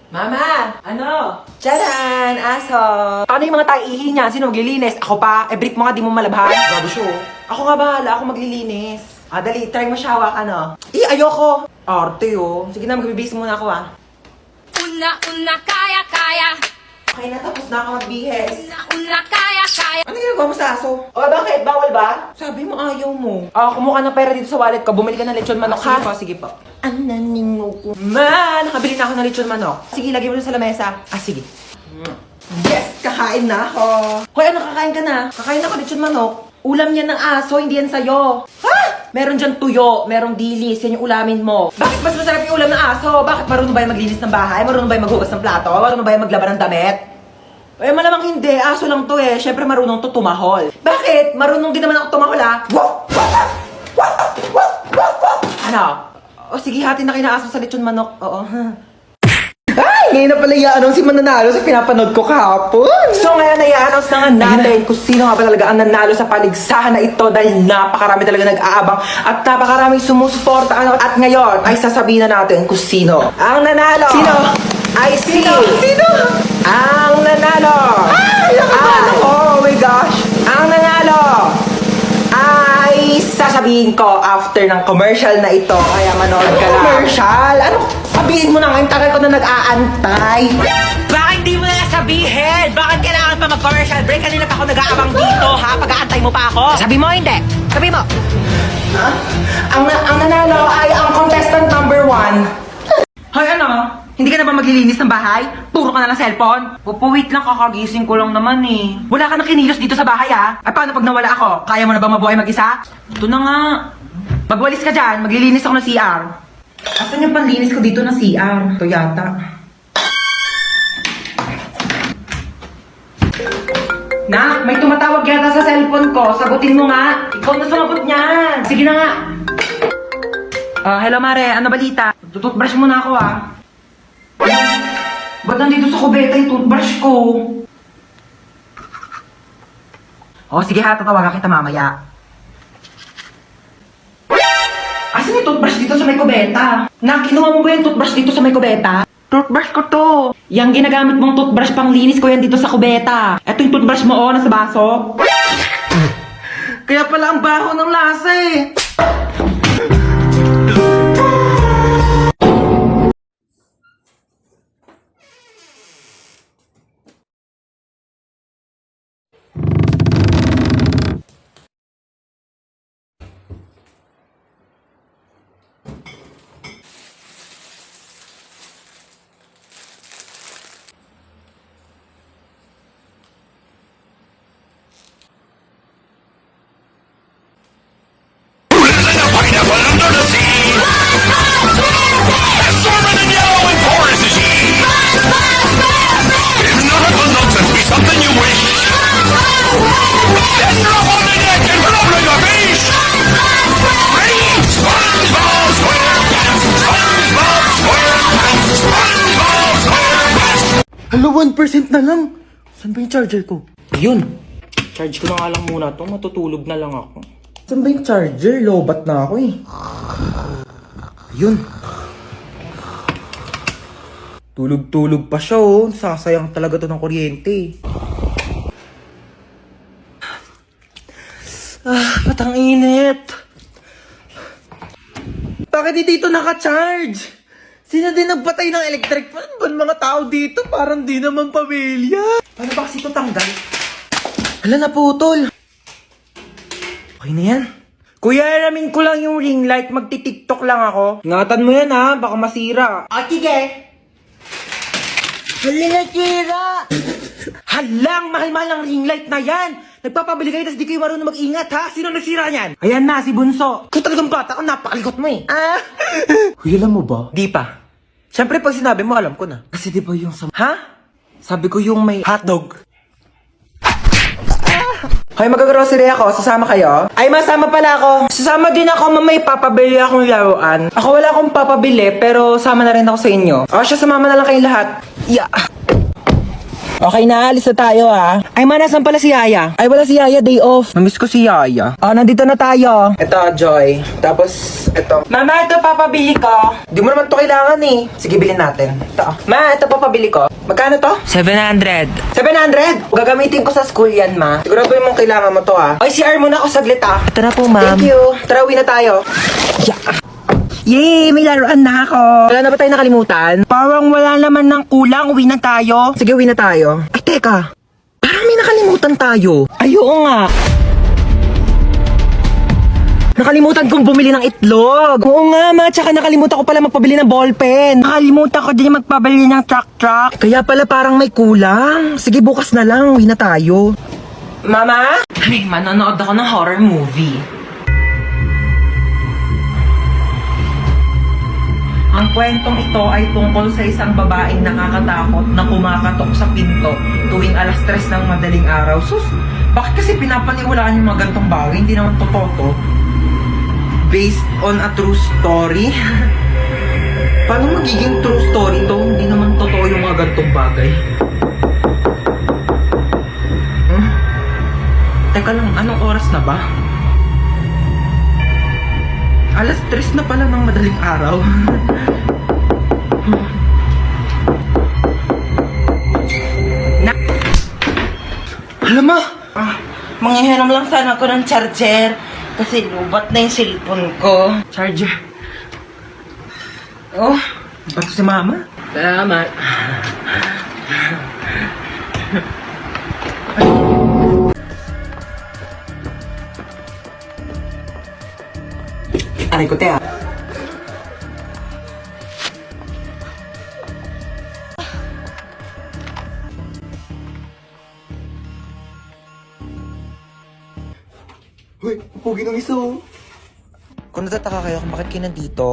Mama! Ano? Tcharan! Aso! Paano yung mga taihi niya? Sino maglilinis? Ako pa? Brick mo nga, di mo malabhan. Grabe siya. Ako nga bahala, ako maglilinis. Dali, try mo siya hawak, ano? Ayoko! Arte, Sige na, magbibis muna ako, Una, kaya. Okay na, tapos na ako magbihis. Una, kaya. Ano ginagawa mo sa aso? Bakit? Bawal ba? Sabi mo ayaw mo. Kumuha ng pera dito sa wallet ko. Bumili ka ng lechon manok, ha? Sige po. Ananingo ko. Nakabili na ako ng lechon manok. Sige, lagay mo dun sa lamesa. Sige. Yes! Kakain na ako. Hoy, ano kakain ka na? Kakain ako lechon manok. Ulam yan ng aso, hindi yan sa'yo. Ha? Meron dyan tuyo, merong dilis, yan yung ulamin mo. Bakit mas masarap yung ulam ng aso? Bakit marunong ba yung maglinis ng bahay? Marunong ba yung maghugas ng plato? Marunong ba yung maglaban ng damit? Malamang hindi. Aso lang to Siyempre marunong to tumahol. Bakit? Marunong din naman ako tumahol, Ano? Sige, hati na kinaaso sa lechon manok. Oo. Ay! Ngayon na pala i-announce si mananalo sa pinapanood ko kahapon. So ngayon na i-announce na nga natin kung sino nga ba talaga ang nanalo sa paligsahan na ito dahil napakarami talaga nag-aabang at napakaraming sumusuporta. At ngayon ay sasabihin na natin kung sino ang nanalo. Sino? Ay Sino? Ang nanalo! Oh my gosh! Ang nanalo! Ay sasabihin ko after ng commercial na ito. Kaya manood ka lang. Commercial? Ano? Sabihin mo na ngayon, tagal ko na nag-aantay. Bakit di mo na sabihin? Bakit kailangan pa mag-commercial break? Kanina pa ako nag-aabang dito, ha? Pag-aantay mo pa ako. Sabi mo, hindi. Sabi mo. Ang nanalo ay ang contestant number 1. Hoy, ano? Hindi ka na ba maglilinis ng bahay? Puro ka na ng cellphone? Wait lang, kakagising ko lang naman eh. Wala ka na kinilos dito sa bahay At paano pag nawala ako? Kaya mo na ba mabuhay mag-isa? Ito na nga. Magwalis ka dyan, maglilinis ako ng CR. Asan yung panlinis ko dito ng CR? Ito yata. Nak, may tumatawag yata sa cellphone ko. Sagutin mo nga. Ikaw na sumagot niyan. Sige na nga. Hello Mare, ano balita? Tututbrush muna ako Ba't nandito sa kubeta yung toothbrush ko? Sige ha, tatawagan kita mamaya. Asan yung toothbrush dito sa may kubeta? Nak, kinuha mo ba yung toothbrush dito sa may kubeta? Toothbrush ko to. Yang ginagamit mong toothbrush pang linis ko yan dito sa kubeta. Eto yung toothbrush mo nasa baso. Kaya pala ang baho ng lasa Hello, 1% na lang. Saan ba yung charger ko? Yun. Charge ko na nga lang muna to. Matutulog na lang ako. Saan ba yung charger? Lobat na ako Yun. Tulog-tulog pa siya Sasayang talaga to ng kuryente Patang init. Bakit di dito naka-charge? Sino din nagpatay ng electric fan? Ba mga tao dito? Parang di naman pamilya. Paano ba kasi ito tanggal? Hala, naputol. Okay na yan. Kuya, alamin ko lang yung ring light. Magti-tiktok lang ako. Ingatan mo yan baka masira. Sige. Hala, nasira. Halang, mahal-mahal ang ring light na yan. Nagpapabili kayo, tas di kayo marunong mag-ingat Sino nasira yan? Ayan na, si Bunso. Kung talagang bata ko, napakalikot mo Kuya, alam mo ba? Di pa. Siyempre, pag sinabi mo, alam ko na. Kasi di ba yung Sabi ko yung may hotdog. Hoy, mag-grocery ako. Sasama kayo? Ay, masama pala ako. Sasama din ako, may papabili akong laruan. Ako wala akong papabili, pero sama na rin ako sa inyo. Siya, sumama na lang kayong lahat. Yeah. Okay na, alis na tayo Ay ma, nasan pala si Yaya? Ay wala si Yaya, day off. Namiss ko si Yaya. Nandito na tayo. Ito, Joy. Tapos, ito. Mama, ito papabili ko. Di mo naman to kailangan Sige, bilhin natin. Ito. Ma, ito papabili ko. Magkano to? 700. 700? Gagamitin ko sa school yan, ma. Sigurado yung mong kailangan mo to Ay, CR muna ako saglit Ito na po, ma'am. Thank you. Tara, uwi na tayo. Yeah. Yay! May laruan na ako! Wala na ba tayo nakalimutan? Parang wala naman ng kulang. Uwi na tayo. Sige, uwi na tayo. Ay, teka. Parang may nakalimutan tayo. Ay, oo nga. Nakalimutan kong bumili ng itlog. Oo nga, ma. Tsaka nakalimutan ko pala magpabili ng ballpen. Nakalimutan ko din magpabili ng truck. Kaya pala parang may kulang. Sige, bukas na lang. Uwi na tayo. Mama? Ay, manonood ako ng horror movie. Ang kwentong ito ay tungkol sa isang babaeng nakakatakot na kumakatok sa pinto tuwing 3:00 ng madaling araw. Sus, bakit kasi pinapaniwalaan yung mga gantong bagay? Hindi naman totoo to. Based on a true story? Paano magiging true story to? Hindi naman totoo yung mga gantong bagay. Teka lang, anong oras na ba? 3:00 na pala ng madaling araw. Alam mo, manghihiram lang sana ako ng charger kasi lubat na yung cellphone ko. Charger? Oh, ba't si mama? Salamat. Aray ko, te Hoy, pugi ng isa Kung natataka kayo kung bakit kayo nandito,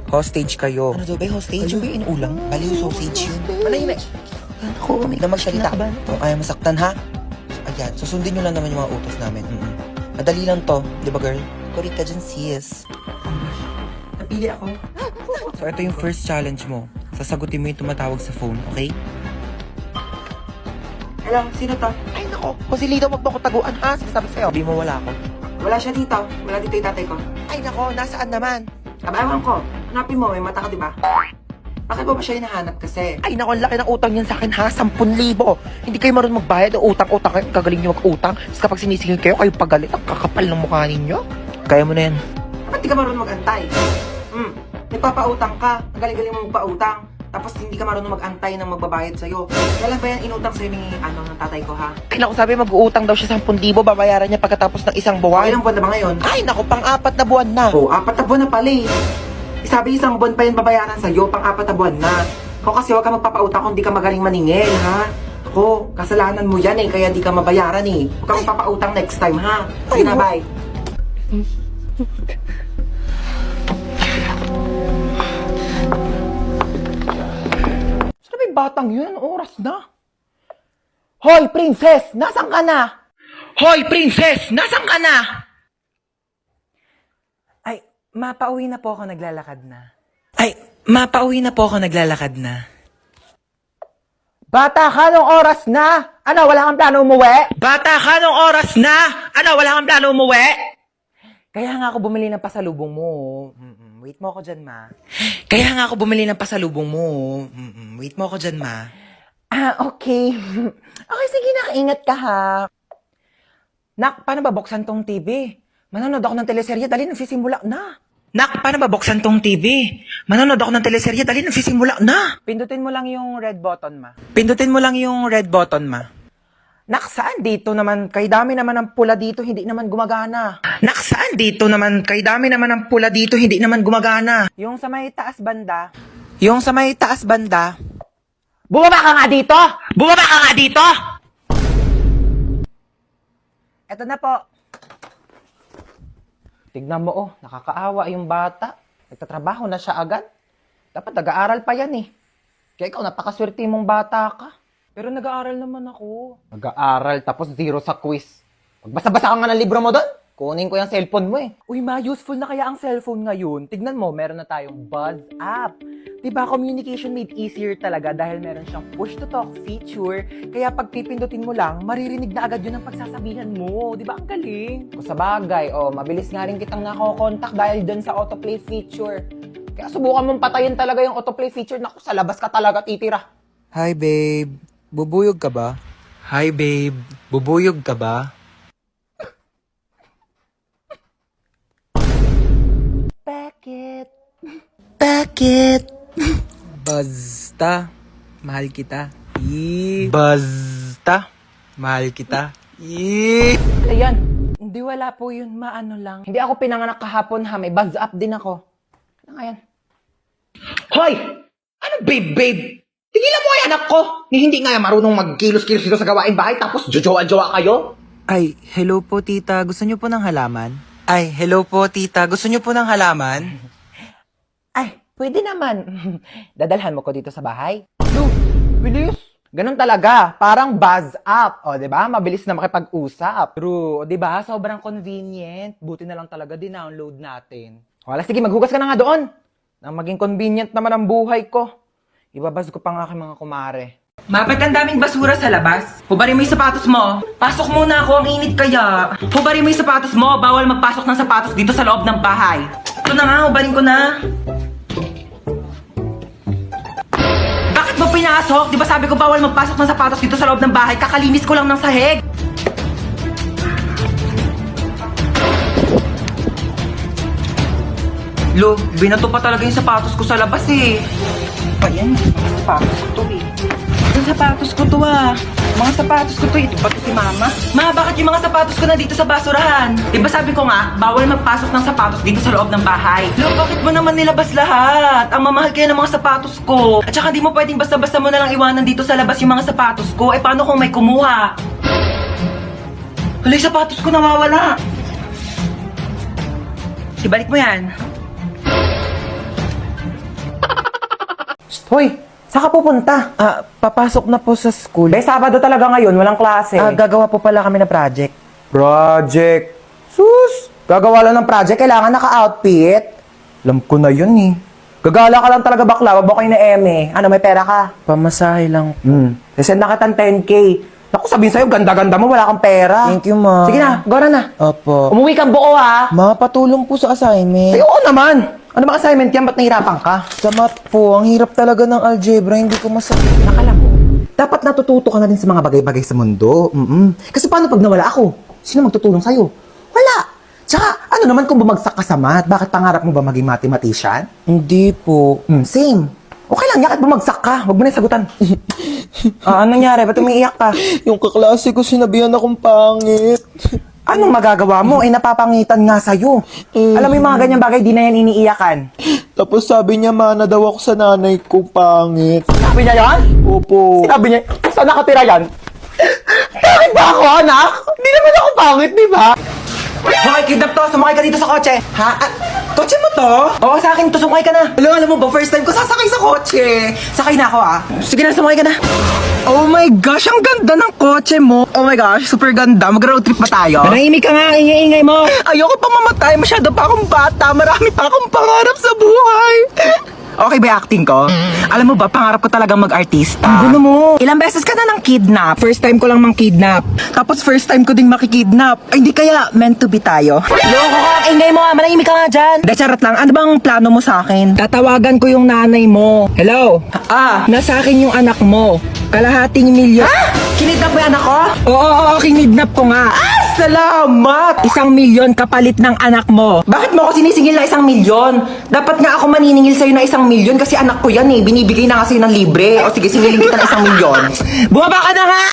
hostage kayo. Ano daw ba hostage? Yung ba yung inuulang? Bali yung sausage yun. Manahimik. Ako, may na magsalita. Kung kaya masaktan ha? Ayan, susundin nyo lang naman yung mga utos namin. Madali lang to, di ba girl? Korita dyan sis. Napili ako. So ito yung first challenge mo. Sasagutin mo yung tumatawag sa phone, okay? Hello, sino to? Ay nako, kung si Lido magpakutaguan ha, sinasabi sa'yo. Sabi mo wala ako. Wala siya dito. Wala dito yung tatay ko. Ay nako, nasaan naman? Ewan ko. Hanapin mo, may mata ka diba? Bakit ba siya hinahanap kasi? Ay nako, laki ng utang niyan sa akin ha, 10,000. Hindi kayo marunong magbayad o utang-utang kayo, kagaling niyo mag-utang. Tapos kapag sinisingil kayo, kayo pagalit, ang kakapal ng mukha ninyo. Kaya mo na yan. Ba't di ka marunong mag-antay? Nagpapautang ka, ang galing-galing mo magpautang. Tapos hindi ka marunong mag-antay ng magbabayad sa'yo. Kailan ba yan inutang sa'yo ng tatay ko ha? Ay naku, sabi mag-uutang daw siya 10,000, babayaran niya pagkatapos ng isang buwan. Ilang buwan na ba ngayon? Ay naku, pang-4 na buwan na. Oo, 4 na buwan na pala Sabi isang buwan pa yan babayaran sa'yo, pang-4 na buwan na. Ako kasi huwag ka magpapautang kung di ka magaling maningil ha? Ako, kasalanan mo yan kaya di ka mabayaran Huwag ka magpapautang next time ha? Sige na, bye. Saan ba yung batang yun? Oras na. Hoy, princess! Nasaan ka na? Hoy, princess! Nasaan ka na? Ay, mapauwi na po ako naglalakad na. Bata ka, nung oras na? Ano, wala kang plano umuwi? Kaya nga ako bumili ng pasalubong mo. Wait mo ako dyan, ma. Okay. Okay, sige, nakaingat ka, ha. Nak, paano ba buksan tong TV? Manonood ako ng teleserye, dali nagsisimula na. Pindutin mo lang yung red button, ma. Nak, saan dito naman? Kay dami naman ang pula dito, hindi naman gumagana. Yung sa may taas banda. Bumaba ka nga dito! Eto na po. Tignan mo, nakakaawa yung bata. Nagtatrabaho na siya agad. Dapat nag-aaral pa yan Kaya ikaw, napakaswerte mong bata ka. Pero nag-aaral naman ako. Nag-aaral, tapos 0 sa quiz. Magbasa-basa ka nga ng libro mo doon. Kunin ko yung cellphone mo eh. Uy ma, useful na kaya ang cellphone ngayon. Tignan mo, meron na tayong Buzz app. Diba, communication made easier talaga dahil meron siyang push-to-talk feature. Kaya pag pipindutin mo lang, maririnig na agad yun ang pagsasabihan mo. Diba, ang galing? Kung sa bagay, mabilis nga rin kitang nakokontak dahil dun sa autoplay feature. Kaya subukan mong patayin talaga yung autoplay feature. Naku, sa labas ka talaga titira. Hi babe, bubuyog ka ba? Hi babe, bubuyog ka ba? Bakit? Bakit? Basta, mahal kita. Basta, mahal kita. Ayan, hindi wala po yun, maano lang. Hindi ako pinanganak kahapon ha, may Buzz up din ako. Ano nga yan? Hoy! Ano babe? Tigilan mo yung anak ko! Hindi nga marunong magkilos-kilos dito sa gawain bahay tapos jojowa-jowa kayo? Ay, hello po tita, gusto niyo po ng halaman? Ay, hello po tita, gusto niyo po ng halaman? Ay, pwede naman. Dadalhan mo ko dito sa bahay. Lo, bilis. Ganun talaga. Parang Buzz up. O, diba? Mabilis na makipag-usap. True. O, diba? Sobrang convenient. Buti na lang talaga din-download natin. Wala, sige, maghugas ka na nga doon. Nang maging convenient naman ang buhay ko. Ibabas ko pa nga aking mga kumare. Mapit ang daming basura sa labas. Hubarin mo yung sapatos mo. Pasok muna ako, ang init kaya. Hubarin mo yung sapatos mo. Bawal magpasok ng sapatos dito sa loob ng bahay. Ito na nga, hubarin ko na. Bakit mo pinasok? Di ba sabi ko bawal magpasok ng sapatos dito sa loob ng bahay? Kakalinis ko lang ng sahig. Lo, binato pa talaga yung sapatos ko sa labas eh. Pa yan, sapatos ko to eh. Yung sapatos ko to Mga sapatos ko to, ito ba to si mama? Ma, bakit yung mga sapatos ko na dito sa basurahan? Diba sabi ko nga, bawal magpasok ng sapatos dito sa loob ng bahay. Lo, bakit mo naman nilabas lahat? Ang mamahal kaya ng mga sapatos ko. At saka di mo pwedeng basta-basta mo na lang iwanan dito sa labas yung mga sapatos ko. Eh paano kung may kumuha? Hala, yung sapatos ko nawawala. Ibalik mo yan. Hoy! Saan ka pupunta? Papasok na po sa school. Sabado talaga ngayon, walang klase. Gagawa po pala kami ng project. Project? Sus! Gagawa lang ng project, kailangan naka-outfit. Alam ko na yun eh. Gagala ka lang talaga bakla, wabo kayo na eme. Ano, may pera ka? Pamasahe lang. Send na kitang 10K. Naku, sabihin sa'yo, ganda-ganda mo, wala kang pera. Thank you, ma. Sige na, gora na. Opo. Umuwi kang buo ha. Ma, patulong po sa assignment. Ay, oo naman. Ano ba assignment yan? Ba't nahirapan ka? Sa math po, ang hirap talaga ng algebra, hindi ko masabi. Nakala mo, dapat natututo ka na din sa mga bagay-bagay sa mundo. Kasi paano pag nawala ako? Sino magtutulong sa'yo? Wala. Tsaka, ano naman kung bumagsak ka sa math? Bakit pangarap mo ba maging mathematician? Hindi po. Same. Okay lang, yakit bumagsak ka. Huwag mo na sagutan. Anong nangyari? Ba't umiiyak ka? Yung kaklase ko sinabihan akong pangit. Anong magagawa mo? Napapangitan nga sa'yo. Alam mo yung mga ganyang bagay, di na yan iniiyakan. Tapos sabi niya, mana daw ako sa nanay ko pangit. Sabi niya yan? Opo. Sinabi niya, saan nakatira yan? Bakit ba ako, anak? Hindi naman ako pangit, di ba? Hoy, kidnap to. Sumakay ka dito sa kotse. Ha? Kotse mo to? Oo, sa akin to. Sumakay ka na. Alam mo ba, first time ko sasakay sa kotse. Sakay na ako, Sige na, sumakay ka na. Oh my gosh, ang ganda ng kotse mo. Oh my gosh, super ganda. Mag-road trip pa tayo. Manahimik ka nga, ingay-ingay mo. Ayoko pa mamatay. Masyado pa akong bata. Marami pa akong pangarap sa buhay. Okay ba yung acting ko? Alam mo ba, pangarap ko talagang mag-artista. Ang gulo mo. Ilang beses ka na nang kidnap. First time ko lang mang kidnap. Tapos first time ko ding makikidnap. Ay, hindi kaya meant to be tayo. Loko ka, ingay mo manahimik ka nga dyan. De, charot lang. Ano bang plano mo sa akin? Tatawagan ko yung nanay mo. Hello? Nasa akin yung anak mo. Kalahating milyon. Kinidnap mo yung anak ko? Oo, kinidnap ko nga. Salamat! 1 milyon kapalit ng anak mo. Bakit mo ako sinisingil na 1 milyon? Dapat nga ako maniningil sa'yo na 1 milyon kasi anak ko yan eh. Binibigay na nga sa'yo ng libre. O sige, singilin kita ng 1 milyon. Bumaba ka na nga!